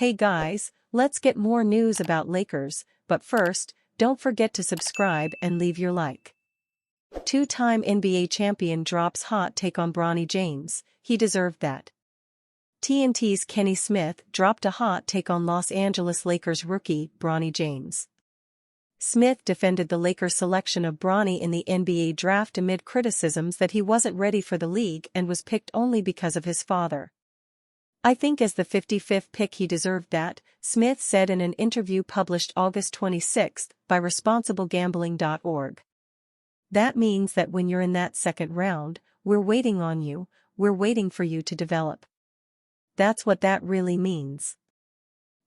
Hey guys, let's get more news about Lakers, but first, don't forget to subscribe and leave your like. Two-time NBA champion drops hot take on Bronny James, he deserved that. TNT's Kenny Smith dropped a hot take on Los Angeles Lakers rookie Bronny James. Smith defended the Lakers' selection of Bronny in the NBA draft amid criticisms that he wasn't ready for the league and was picked only because of his father. "I think as the 55th pick he deserved that," Smith said in an interview published August 26 by ResponsibleGambling.org. "That means that when you're in that second round, we're waiting on you, we're waiting for you to develop. That's what that really means.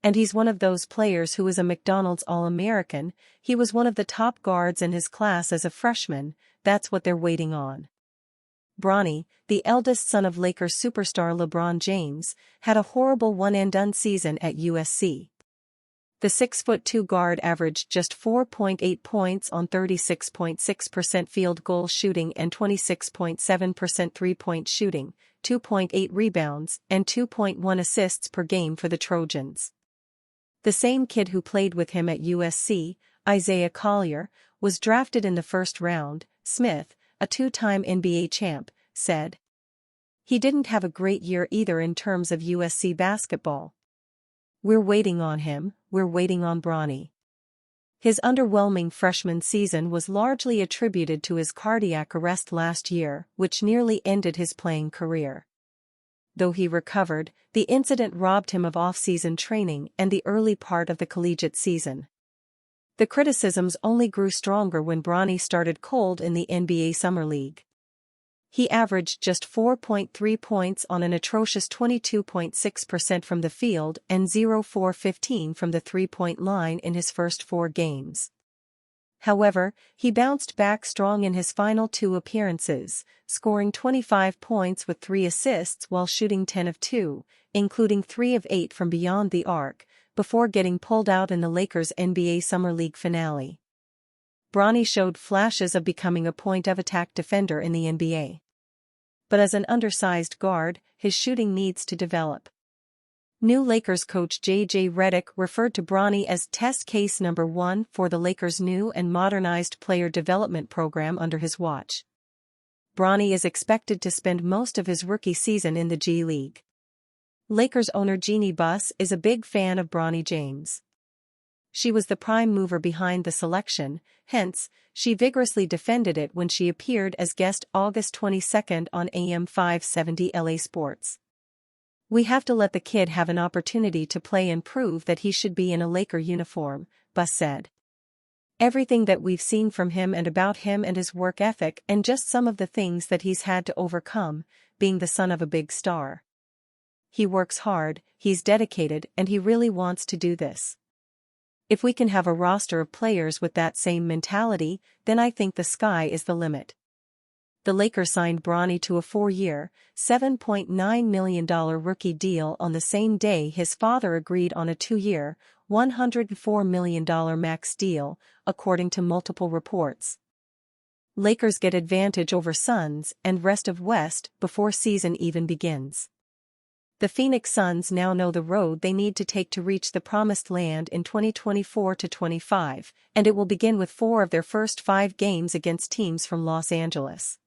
And he's one of those players who is a McDonald's All-American, he was one of the top guards in his class as a freshman, that's what they're waiting on." Bronny, the eldest son of Lakers superstar LeBron James, had a horrible one-and-done season at USC. The 6'2" guard averaged just 4.8 points on 36.6% field goal shooting and 26.7% three-point shooting, 2.8 rebounds, and 2.1 assists per game for the Trojans. The same kid who played with him at USC, Isaiah Collier, was drafted in the first round, Smith, a two-time NBA champ, said. "He didn't have a great year either in terms of USC basketball. We're waiting on him, we're waiting on Bronny." His underwhelming freshman season was largely attributed to his cardiac arrest last year, which nearly ended his playing career. Though he recovered, the incident robbed him of off-season training and the early part of the collegiate season. The criticisms only grew stronger when Bronny started cold in the NBA Summer League. He averaged just 4.3 points on an atrocious 22.6% from the field and 0-for-15 from the three-point line in his first 4 games. However, he bounced back strong in his final 2 appearances, scoring 25 points with 3 assists while shooting 10 of 2, including 3 of 8 from beyond the arc, before getting pulled out in the Lakers' NBA Summer League finale. Bronny showed flashes of becoming a point-of-attack defender in the NBA. But as an undersized guard, his shooting needs to develop. New Lakers coach J.J. Redick referred to Bronny as test case number 1 for the Lakers' new and modernized player development program under his watch. Bronny is expected to spend most of his rookie season in the G League. Lakers owner Jeannie Buss is a big fan of Bronny James. She was the prime mover behind the selection, hence, she vigorously defended it when she appeared as guest August 22 on AM 570 LA Sports. "We have to let the kid have an opportunity to play and prove that he should be in a Laker uniform," Buss said. "Everything that we've seen from him and about him and his work ethic and just some of the things that he's had to overcome, being the son of a big star. He works hard, he's dedicated, and he really wants to do this. If we can have a roster of players with that same mentality, then I think the sky is the limit." The Lakers signed Bronny to a 4-year, $7.9 million rookie deal on the same day his father agreed on a 2-year, $104 million max deal, according to multiple reports. Lakers get advantage over Suns and rest of West before season even begins. The Phoenix Suns now know the road they need to take to reach the promised land in 2024-25, and it will begin with 4 of their first 5 games against teams from Los Angeles.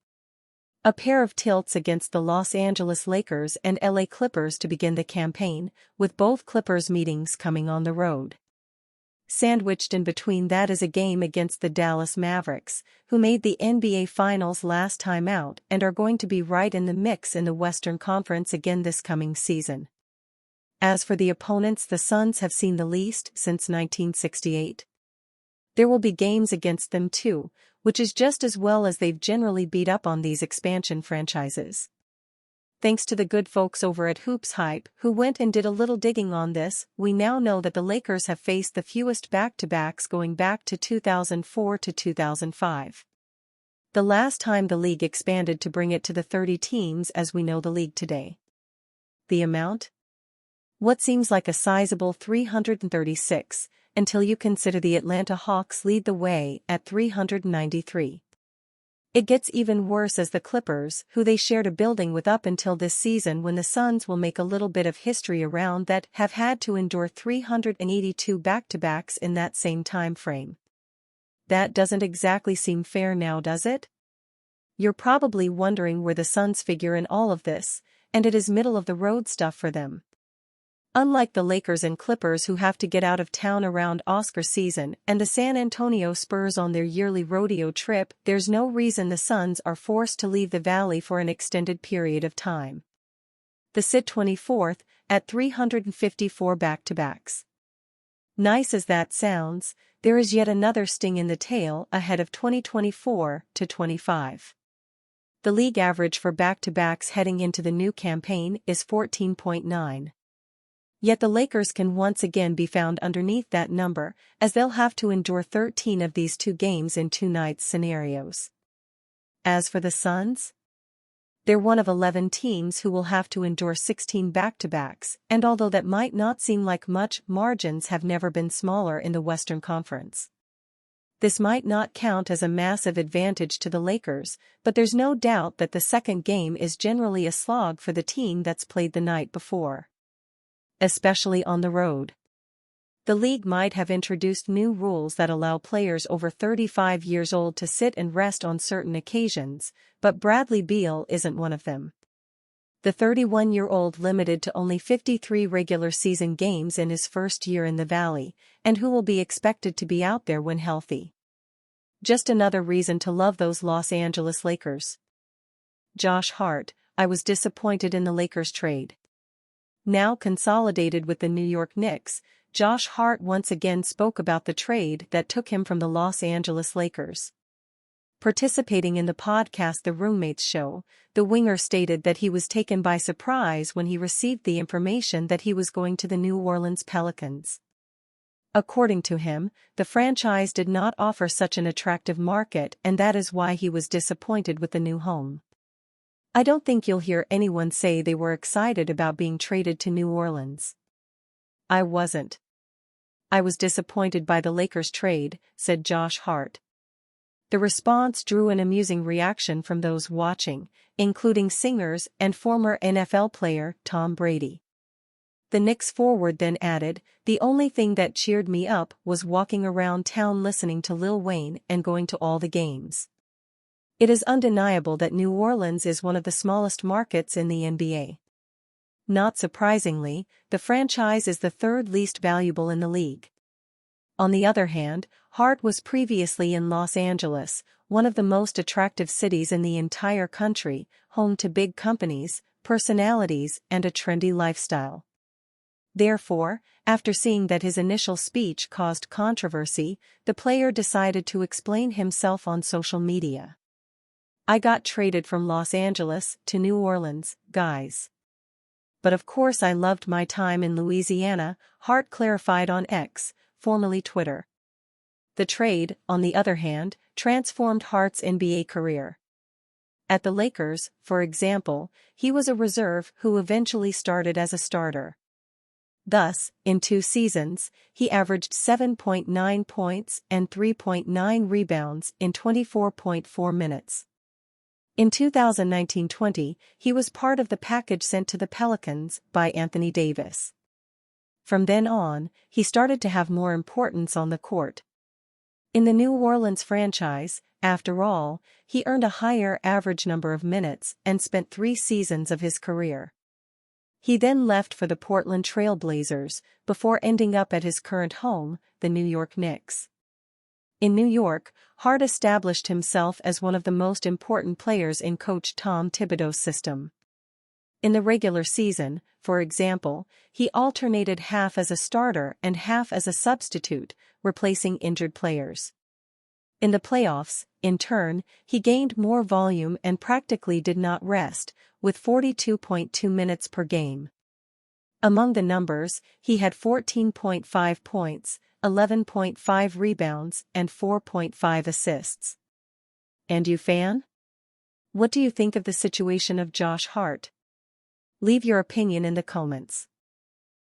A pair of tilts against the Los Angeles Lakers and LA Clippers to begin the campaign, with both Clippers meetings coming on the road. Sandwiched in between that is a game against the Dallas Mavericks, who made the NBA Finals last time out and are going to be right in the mix in the Western Conference again this coming season. As for the opponents the Suns have seen the least since 1968. There will be games against them too, which is just as well as they've generally beat up on these expansion franchises. Thanks to the good folks over at Hoops Hype who went and did a little digging on this, we now know that the Lakers have faced the fewest back-to-backs going back to 2004 to 2005. The last time the league expanded to bring it to the 30 teams as we know the league today. The amount? What seems like a sizable 336, until you consider the Atlanta Hawks lead the way at 393. It gets even worse as the Clippers, who they shared a building with up until this season when the Suns will make a little bit of history around that, have had to endure 382 back-to-backs in that same time frame. That doesn't exactly seem fair now, does it? You're probably wondering where the Suns figure in all of this, and it is middle-of-the-road stuff for them. Unlike the Lakers and Clippers who have to get out of town around Oscar season and the San Antonio Spurs on their yearly rodeo trip, there's no reason the Suns are forced to leave the Valley for an extended period of time. They sit 24th, at 354 back-to-backs. Nice as that sounds, there is yet another sting in the tail ahead of 2024-25. The league average for back-to-backs heading into the new campaign is 14.9. Yet the Lakers can once again be found underneath that number, as they'll have to endure 13 of these 2 games in 2 nights scenarios. As for the Suns, they're one of 11 teams who will have to endure 16 back-to-backs, and although that might not seem like much, margins have never been smaller in the Western Conference. This might not count as a massive advantage to the Lakers, but there's no doubt that the second game is generally a slog for the team that's played the night before. Especially on the road. The league might have introduced new rules that allow players over 35 years old to sit and rest on certain occasions, but Bradley Beal isn't one of them. The 31-year-old limited to only 53 regular season games in his first year in the Valley, and who will be expected to be out there when healthy. Just another reason to love those Los Angeles Lakers. Josh Hart, I was disappointed in the Lakers trade. Now consolidated with the New York Knicks, Josh Hart once again spoke about the trade that took him from the Los Angeles Lakers. Participating in the podcast The Roommates Show, the winger stated that he was taken by surprise when he received the information that he was going to the New Orleans Pelicans. According to him, the franchise did not offer such an attractive market, and that is why he was disappointed with the new home. I don't think you'll hear anyone say they were excited about being traded to New Orleans. I wasn't. I was disappointed by the Lakers trade, said Josh Hart. The response drew an amusing reaction from those watching, including singers and former NFL player Tom Brady. The Knicks forward then added, "The only thing that cheered me up was walking around town listening to Lil Wayne and going to all the games." It is undeniable that New Orleans is one of the smallest markets in the NBA. Not surprisingly, the franchise is the 3rd least valuable in the league. On the other hand, Hart was previously in Los Angeles, one of the most attractive cities in the entire country, home to big companies, personalities, and a trendy lifestyle. Therefore, after seeing that his initial speech caused controversy, the player decided to explain himself on social media. "I got traded from Los Angeles to New Orleans, guys. But of course I loved my time in Louisiana," Hart clarified on X, formerly Twitter. The trade, on the other hand, transformed Hart's NBA career. At the Lakers, for example, he was a reserve who eventually started as a starter. Thus, in 2 seasons, he averaged 7.9 points and 3.9 rebounds in 24.4 minutes. In 2019-20, he was part of the package sent to the Pelicans by Anthony Davis. From then on, he started to have more importance on the court. In the New Orleans franchise, after all, he earned a higher average number of minutes and spent 3 seasons of his career. He then left for the Portland Trail Blazers, before ending up at his current home, the New York Knicks. In New York, Hart established himself as one of the most important players in coach Tom Thibodeau's system. In the regular season, for example, he alternated half as a starter and half as a substitute, replacing injured players. In the playoffs, in turn, he gained more volume and practically did not rest, with 42.2 minutes per game. Among the numbers, he had 14.5 points, 11.5 rebounds, and 4.5 assists. And you, fan? What do you think of the situation of Josh Hart? Leave your opinion in the comments.